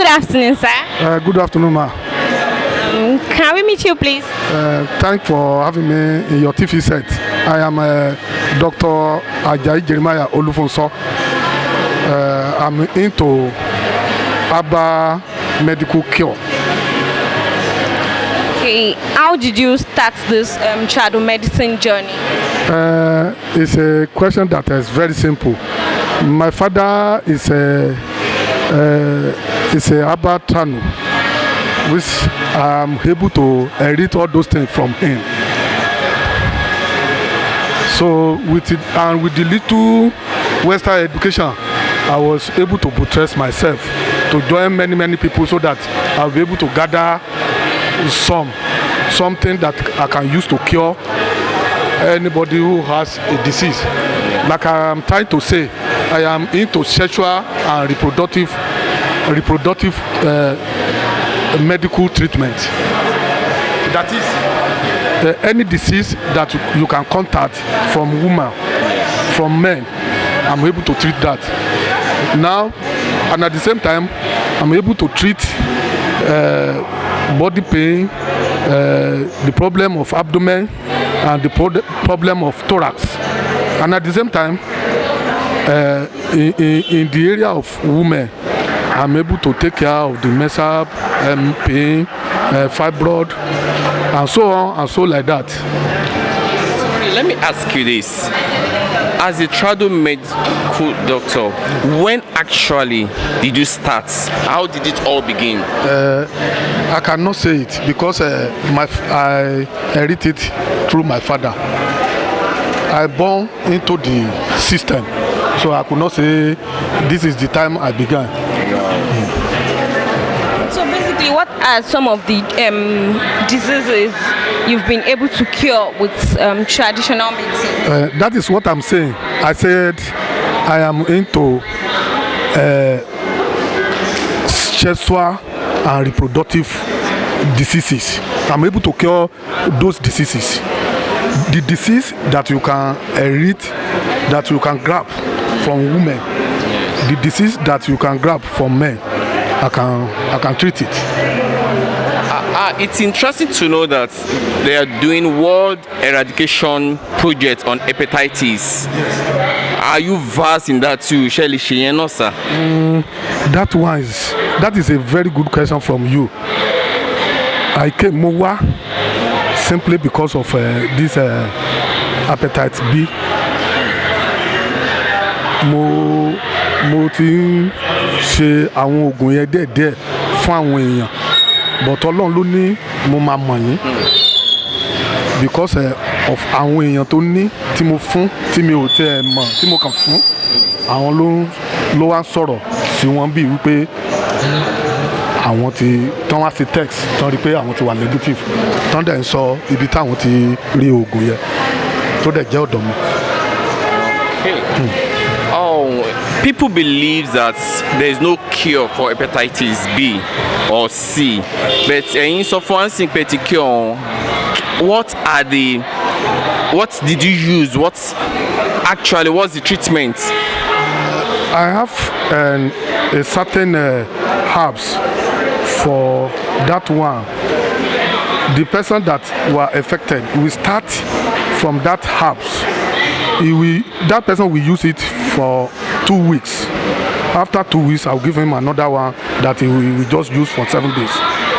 afternoon, sir. Good afternoon, ma. Can we meet you, please? Thanks for having me in your TV set. I am Dr. Ajayi OLUFUNSHO. I'm into herbal medical cure. Okay, how did you start this TRADO medicine journey? It's a question that is very simple. My father is a herbal TRADO, which I'm able to read all those things from him. So with it and with the little Western education, I was able to buttress myself to join many people so that I'll be able to gather something that I can use to cure anybody who has a disease. Like I'm trying to say, I am into sexual and reproductive medical treatment. That is any disease that you can contact from women, from men, I'm able to treat that. Now, and at the same time, I'm able to treat body pain, the problem of abdomen, and the problem of thorax. And at the same time, in the area of women, I'm able to take care of the menstrual pain, fibroid, and so on and so like that. Sorry, let me ask you this. As a TRADO medical doctor, when actually did you start? How did it all begin? I cannot say it because I inherited it through my father. I born into the system, so I could not say this is the time I began. So basically, what are some of the diseases you've been able to cure with traditional medicine? That is what I'm saying. I said I am into sexual and reproductive diseases. I'm able to cure those diseases. The disease that you can read, that you can grab from women, the disease that you can grab from men, I can treat it. It's interesting to know that they are doing world eradication project on hepatitis. Yes. Are you versed in that too, Shelly? Sir? That is a very good question from you. I came Mowa simply because of this hepatitis B. Mo ti ń ṣe àwọn oògùn yẹn díẹ̀díẹ̀ fún àwọn èèyàn, but Ọlọ́run ló ní mo máa mọ̀ yín because of àwọn èèyàn tó ní tí mo fún tí mi ò tẹ́ ẹ mọ̀ tí mo kàn fún àwọn ló wá sọ̀rọ̀ sí wọn bí wípé àwọn tán wá sí text tán rí pé àwọn ti wà negative tán dẹ̀ ń sọ ibi táwọn ti rí oògùn yẹn tó dẹ̀ jẹ́ ọ̀dọ̀ mi. People believe that there is no cure for hepatitis B or C, but in so far as particular, what did you use? What's the treatment? I have a certain herbs for that one. The person that were affected will start from that herbs. That person will use it for 2 weeks. After 2 weeks, I'll give him another one that he will just use for 7 days.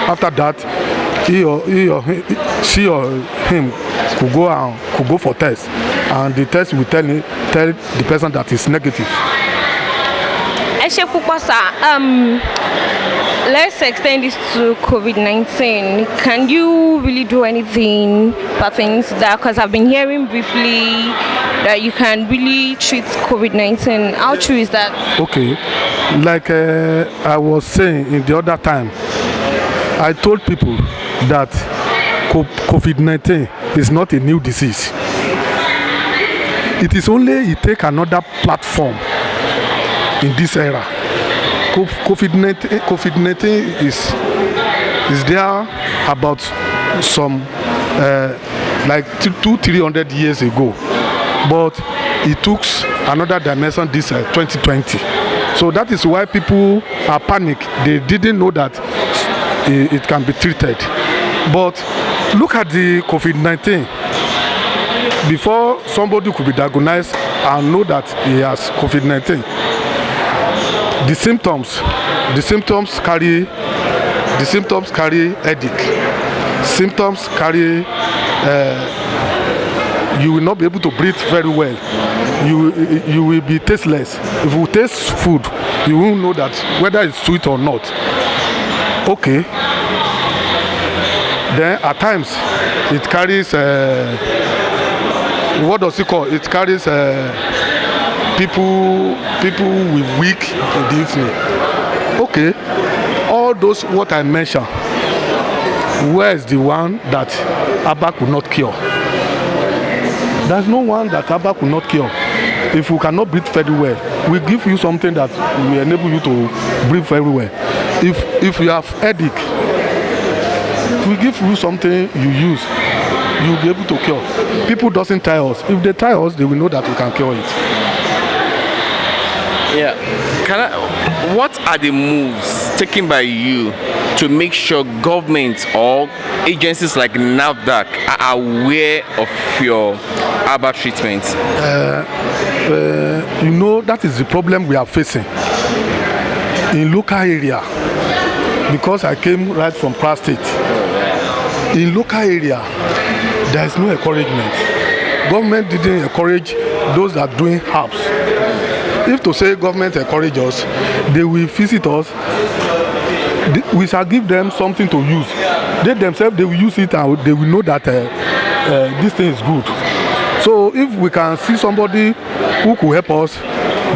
After that, she or him could go for test, and the test will tell the person that is negative. Let's extend this to COVID-19. Can you really do anything pertaining to that? Because I've been hearing briefly that you can really treat COVID-19. How true is that? Okay, like I was saying in the other time, I told people that COVID-19 is not a new disease. It is only it take another platform in this era. COVID-19 is there about some like 200-300 years ago, but it took another dimension this 2020. So that is why people are panicked. They didn't know that it can be treated. But look at the COVID-19. Before somebody could be diagnosed and know that he has COVID-19, the symptoms carry headache. Symptoms carry you will not be able to breathe very well. You will be tasteless. If you taste food, you won't know that whether it's sweet or not. Okay. Then at times it carries what does it call? It carries people with weak in the evening. Okay. All those what I mentioned, where is the one that herbal could not cure? There's no one that herbal could not cure. If you cannot breathe very well, we give you something that will enable you to breathe very well. If you have headache, we give you something you use, you'll be able to cure. People doesn't try us. If they try us, they will know that we can cure it. Yeah. What are the moves taken by you to make sure government or agencies like NAFDAC are aware of your herbal treatment? You know, that is the problem we are facing in local area, because I came right from Kwara State. In local area, there is no encouragement. Government didn't encourage those that are doing herbs. If to say government encourage us, they will visit us. We shall give them something to use. They themselves, they will use it and they will know that this thing is good. So if we can see somebody who could help us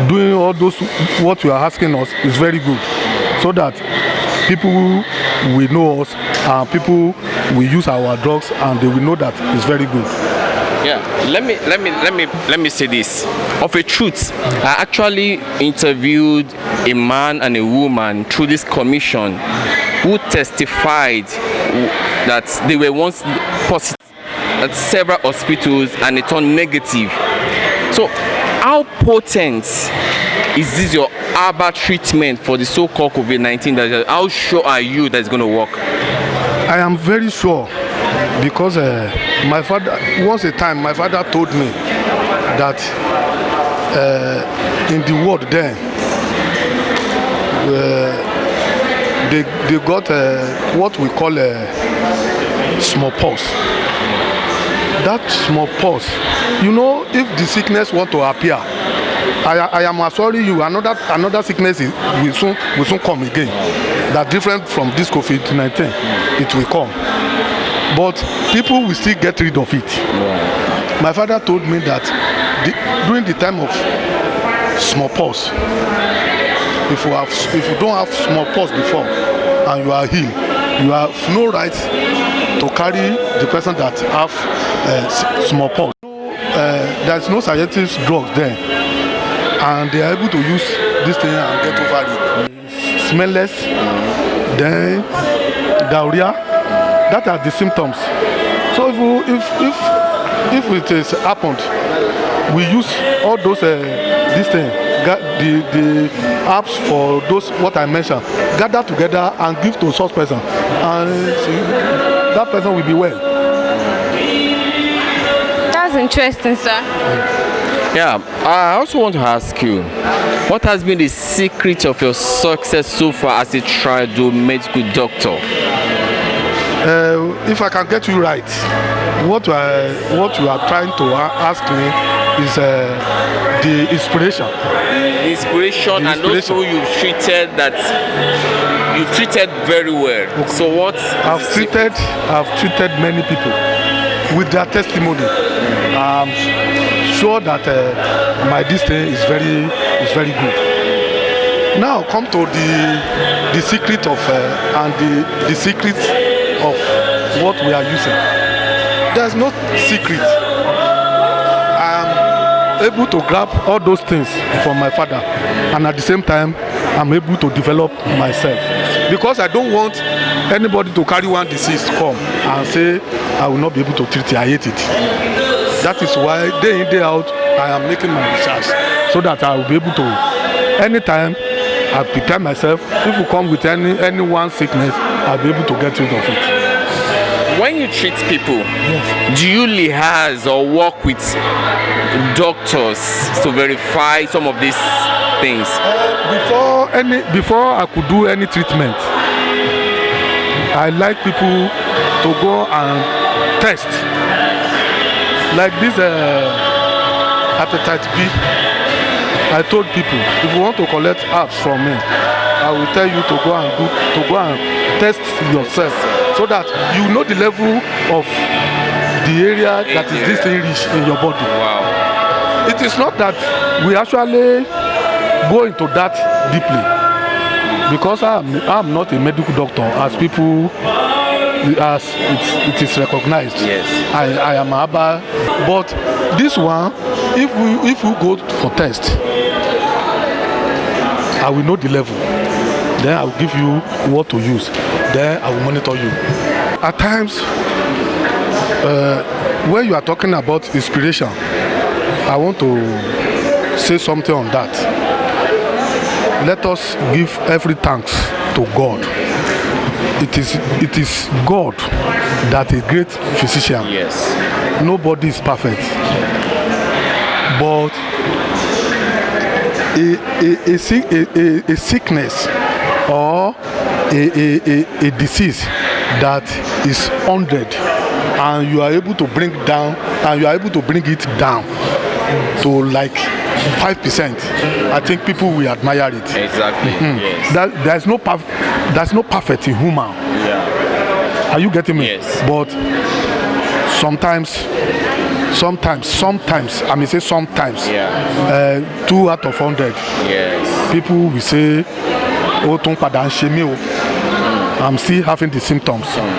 doing all those what you are asking us, is very good, so that people will know us and people will use our drugs and they will know that it's very good. Yeah, let me say this. Of a truth, I actually interviewed a man and a woman through this commission who testified that they were once positive at several hospitals and it turned negative. So how potent is this your herbal treatment for the so-called COVID-19? How sure are you that it's going to work? I am very sure, because my father, once a time, my father told me that in the world then, they got what we call smallpox. That smallpox, you know, if the sickness want to appear, I am assuring you, another sickness will soon come again. That different from this COVID-19, it will come. But people will still get rid of it. My father told me that during the time of smallpox, if you don't have smallpox before and you are healed, you have no right to carry the person that have smallpox. There is no scientific drugs there, and they are able to use this thing and get over it. Smellless, then diarrhea. That are the symptoms. So if it is happened, we use all those this thing, the apps for those what I mentioned, gather together and give to such person, and that person will be well. That's interesting, sir. Yeah, I also want to ask you, what has been the secret of your success so far as a TRADO medical doctor? If I can get you right, what you are trying to ask me is the inspiration. The inspiration and also you've treated very well. Okay. So what? I've treated many people with their testimony. I'm sure that my distance is very good. Now come to the secret of and the secret of what we are using. There's no secret. I am able to grab all those things from my father, and at the same time I'm able to develop myself, because I don't want anybody to carry one disease come and say I will not be able to treat it. I hate it. That is why day in day out I am making my research, so that I will be able to anytime I prepare myself. If you come with any one sickness, I'll be able to get rid of it. When you treat people, Yes. do you liaise or work with doctors to verify some of these things? Before I could do any treatment, I like people to go and test. Like this hepatitis B, I told people, if you want to collect herbs from me, I will tell you to go and test yourself, so that you know the level of the area that is this thing rich in your body. Wow. It is not that we actually go into that deeply, because I'm not a medical doctor, as people, as it is recognized. Yes. I am a herbal, but this one, if we go for test, I will know the level. Then I will give you what to use. Then I will monitor you. At times, when you are talking about inspiration, I want to say something on that. Let us give every thanks to God. It is God that is a great physician. Yes. Nobody is perfect, but a sickness or a disease that is 100, and you are able to bring it down to like 5%, I think people will admire it. Exactly. Yes. There's no perfect in human. Yeah. Are you getting me? Yes. But sometimes, I may say sometimes, Yeah. 2 out of 100, Yes. people will say, oh, tó ń padà ń ṣe mí o, I'm still having the symptoms.